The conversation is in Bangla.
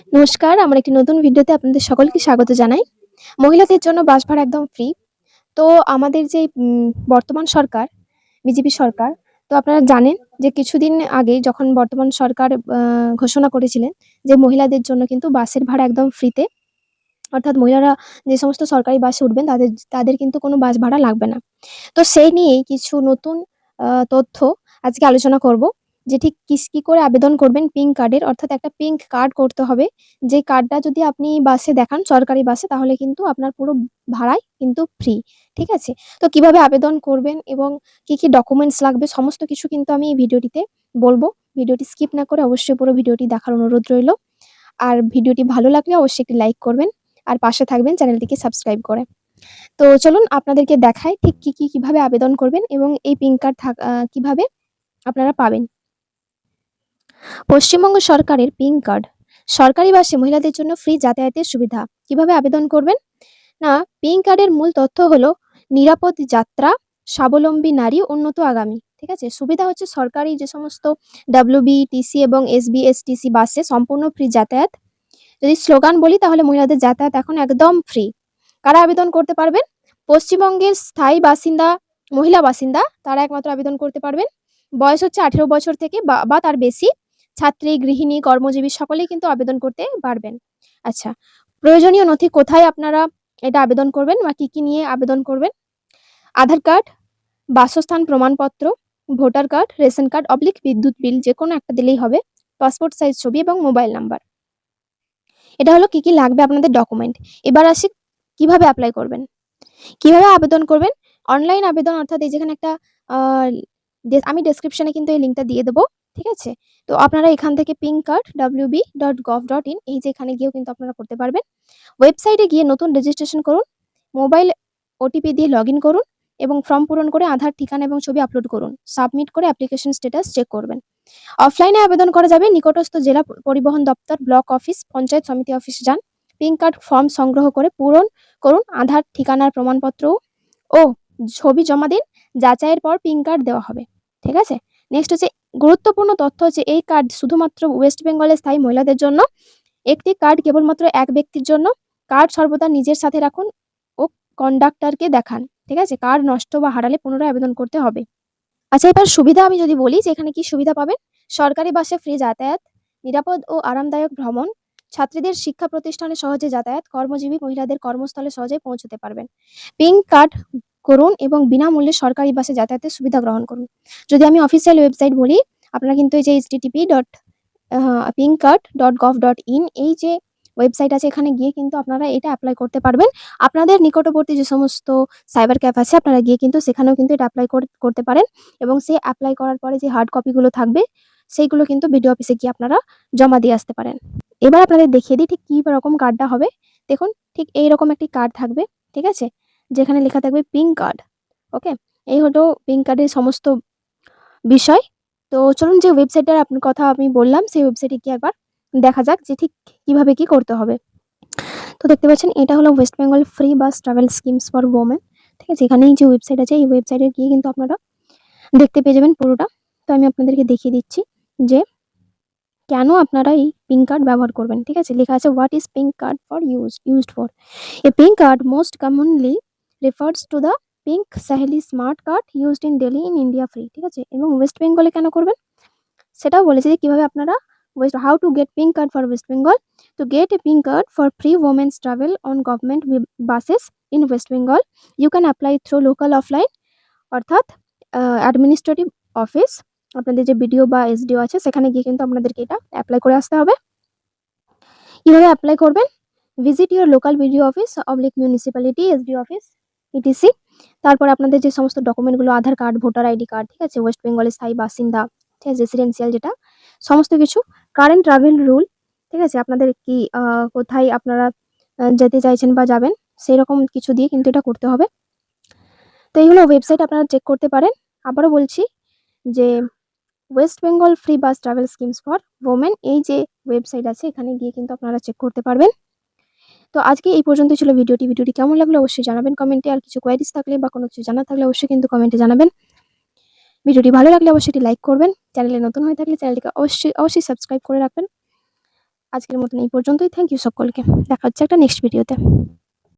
নমস্কার, আমার একটি নতুন ভিডিওতে আপনাদের সকলকে স্বাগত জানাই। মহিলাদের জন্য বাস ভাড়া একদম ফ্রি। তো আমাদের যে বর্তমান সরকার, বিজেপি সরকার, তো আপনারা জানেন যে কিছুদিন আগে যখন বর্তমান সরকার ঘোষণা করেছিলেন যে মহিলাদের জন্য কিন্তু বাসের ভাড়া একদম ফ্রিতে। অর্থাৎ মহিলারা যে সমস্ত সরকারি বাসে উঠবেন তাদের কিন্তু কোনো বাস ভাড়া লাগবে না। তো সেই নিয়েই কিছু নতুন তথ্য আজকে আলোচনা করব। যে ঠিক কি করে আবেদন করবেন পিঙ্ক কার্ডের, অর্থাৎ একটা পিঙ্ক কার্ড করতে হবে। যে কার্ডটা যদি আপনি বাসে দেখান, সরকারি বাসে, তাহলে কিন্তু আপনার পুরো ভাড়াই কিন্তু ফ্রি। ঠিক আছে? তো কিভাবে আবেদন করবেন এবং কি ডকুমেন্টস লাগবে সমস্ত কিছু কিন্তু আমি এই ভিডিওটিতে বলব। ভিডিওটি স্কিপ না করে অবশ্যই পুরো ভিডিওটি দেখার অনুরোধ রইল। আর ভিডিওটি ভালো লাগলে অবশ্যই একটি লাইক করবেন। আর পাশে থাকবেন চ্যানেলটিকে সাবস্ক্রাইব করে। তো চলুন আপনাদেরকে দেখাই ঠিক কিভাবে আবেদন করবেন এবং এই পিঙ্ক কার্ড কিভাবে আপনারা পাবেন। পশ্চিমবঙ্গ সরকারের পিঙ্ক কার্ড সরকারি বাসে মহিলাদের জন্য ফ্রি যাতায়াতের সুবিধা। কিভাবে আবেদন করবেন? না, পিঙ্ক কার্ডের মূল তথ্য হলো নিরাপদ যাত্রা, স্বাবলম্বী নারী, উন্নত আগামী। ঠিক আছে? সুবিধা হচ্ছে সরকারি যে সমস্ত WBTC এবং SBSTC বাসে সম্পূর্ণ ফ্রি যাতায়াত। যদি স্লোগান বলি তাহলে মহিলাদের যাতায়াত এখন একদম ফ্রি। কারা আবেদন করতে পারবেন? পশ্চিমবঙ্গের স্থায়ী বাসিন্দা, মহিলা বাসিন্দা তারা একমাত্র আবেদন করতে পারবেন। বয়স হচ্ছে 18 বছর থেকে বা তার বেশি। ছাত্রী, গৃহিণী, কর্মজীবী সকলেই কিন্তু আবেদন করতে পারবেন। আচ্ছা, প্রয়োজনীয় নথি কোথায় আপনারা এটা আবেদন করবেন বা কি নিয়ে আবেদন করবেন? আধার কার্ড, বাসস্থান প্রমাণপত্র, ভোটার কার্ড, রেশন কার্ড বিদ্যুৎ বিল যে কোনো একটা দিলেই হবে, পাসপোর্ট সাইজ ছবি এবং মোবাইল নাম্বার। এটা হলো কি লাগবে আপনাদের ডকুমেন্ট। এবার আসি কিভাবে অ্যাপ্লাই করবেন। কিভাবে আবেদন করবেন? অনলাইন আবেদন, অর্থাৎ এই যেখানে একটা আমি ডেসক্রিপশনে কিন্তু এই লিঙ্কটা দিয়ে দেবো। ঠিক আছে? তো আপনারা এখান থেকে pinkcard.wb.gov.in এই যে এখানে গিয়েও কিন্তু আপনারা করতে পারবেন। ওয়েবসাইটে গিয়ে নতুন রেজিস্ট্রেশন করুন, মোবাইল ওটিপি দিয়ে লগইন করুন এবং ফর্ম পূরণ করে আধার, ঠিকানা এবং ছবি আপলোড করুন। সাবমিট করে অ্যাপ্লিকেশন স্ট্যাটাস চেক করবেন। অফলাইনে আবেদন করা যাবে। নিকটস্থ জেলা পরিবহন দপ্তর, ব্লক অফিস, পঞ্চায়েত সমিতি অফিসে যান। পিঙ্ক কার্ড ফর্ম সংগ্রহ করে পূরণ করুন। আধার, ঠিকানার প্রমাণপত্র ও ছবি জমা দিন। যাচাইয়ের পর পিঙ্ক কার্ড দেওয়া হবে। ঠিক আছে? নেক্সট হচ্ছে গুরুত্বপূর্ণ তথ্য হচ্ছে এই কার্ড শুধুমাত্র ওয়েস্ট বেঙ্গলের স্থায়ী মহিলাদের জন্য। একটি কার্ড কেবলমাত্র এক ব্যক্তির জন্য। কার্ড সর্বদা নিজের সাথে রাখুন ও কন্ডাক্টরকে দেখান। ঠিক আছে? কার্ড নষ্ট বা হারালে পুনরায় আবেদন করতে হবে। আচ্ছা, এবার সুবিধা আমি যদি বলি যে এখানে কি সুবিধা পাবেন। সরকারি বাসে ফ্রি যাতায়াত, নিরাপদ ও আরামদায়ক ভ্রমণ, ছাত্রীদের শিক্ষা প্রতিষ্ঠানে সহজে যাতায়াত, কর্মজীবী মহিলাদের কর্মস্থলে সহজে পৌঁছতে পারবেন। পিঙ্ক কার্ড করুন এবং বিনামূল্যে সরকারি বাসে যাতায়াতের সুবিধা গ্রহণ করুন। যদি আমি অফিসিয়াল ওয়েবসাইট বলি, আপনারা কিন্তু এই যে http.pinkcard.gov.in এই যে ওয়েবসাইট আছে, এখানে গিয়ে কিন্তু আপনারা এটা অ্যাপ্লাই করতে পারবেন। আপনাদের নিকটবর্তী যে সমস্ত সাইবার ক্যাফে আছে আপনারা গিয়ে কিন্তু সেখানেও কিন্তু এটা অ্যাপ্লাই করতে পারেন এবং সেই অ্যাপ্লাই করার পরে যে হার্ড কপিগুলো থাকবে সেইগুলো কিন্তু বিডিও অফিসে গিয়ে আপনারা জমা দিয়ে আসতে পারেন। এবার আপনাদের দেখিয়ে দিই ঠিক কি রকম কার্ডটা হবে। দেখুন, ঠিক এইরকম একটি কার্ড থাকবে। ঠিক আছে? যেখানে লেখা থাকবে পিঙ্ক কার্ড। ওকে? এই হলো পিঙ্ক কার্ডের সমস্ত বিষয়। তো চলুন যে ওয়েবসাইটটার আপনার কথা আমি বললাম সেই ওয়েবসাইটে গিয়ে একবার দেখা যাক যে ঠিক কিভাবে কি করতে হবে। তো দেখতে পাচ্ছেন এটা হলো West Bengal free bus travel schemes for women. ঠিক আছে? এখানেই যে ওয়েবসাইট আছে এই ওয়েবসাইটে গিয়ে কিন্তু আপনারা দেখতে পেয়ে যাবেন পুরোটা। তো আমি আপনাদেরকে দেখিয়ে দিচ্ছি যে কেন আপনারা এই পিঙ্ক কার্ড ব্যবহার করবেন। ঠিক আছে? লেখা আছে what is pink card for used for. A pink card most commonly refers to the pink Saheli smart card used in Delhi in India free. ঠিক আছে? এবং ওয়েস্ট বেঙ্গলে কেন করবেন সেটাও বলেছে যে কিভাবে আপনারা how to get pink card for West Bengal. To get a pink card for free women's travel on government buses in West Bengal, you can apply through local offline অর্থাৎ অ্যাডমিনিস্ট্রেটিভ অফিস, আপনাদের যে বিডিও বা এসডিও আছে সেখানে গিয়ে কিন্তু আপনাদেরকে এটা অ্যাপ্লাই করে আসতে হবে। কিভাবে অ্যাপ্লাই করবেন? Visit your local BDO office municipality, SDO office, etc. তারপর আপনাদের যে সমস্ত ডকুমেন্টগুলো, আধার কার্ড, ভোটার আইডি কার্ড, ঠিক আছে, ওয়েস্ট বেঙ্গলের স্থায়ী বাসিন্দা, ঠিক আছে, রেসিডেন্সিয়াল যেটা, সমস্ত কিছু, কারেন্ট ট্রাভেল রুল, ঠিক আছে, আপনাদের কি কোথায় আপনারা যেতে চাইছেন বা যাবেন সেই রকম কিছু দিয়ে কিন্তু এটা করতে হবে। তো এই হলো ওয়েবসাইট, আপনারা চেক করতে পারেন। আবারও বলছি যে West Bengal free bus travel schemes for women এই যে ওয়েবসাইট আছে এখানে গিয়ে কিন্তু আপনারা চেক করতে পারবেন। তো আজকে এই পর্যন্ত ছিল ভিডিওটি কেমন লাগলো অবশ্যই জানাবেন কমেন্টে। আর কিছু কোয়ারিজ থাকলে বা কোনো কিছু জানা থাকলে অবশ্যই কিন্তু কমেন্টে জানাবেন। ভিডিওটি ভালো লাগলে অবশ্যই লাইক করবেন। চ্যানেলে নতুন হয়ে থাকলে চ্যানেলটিকে অবশ্যই সাবস্ক্রাইব করে রাখবেন। আজকের মতন এই পর্যন্তই। থ্যাংক ইউ সকলকে। দেখা হচ্ছে একটা নেক্সট ভিডিওতে।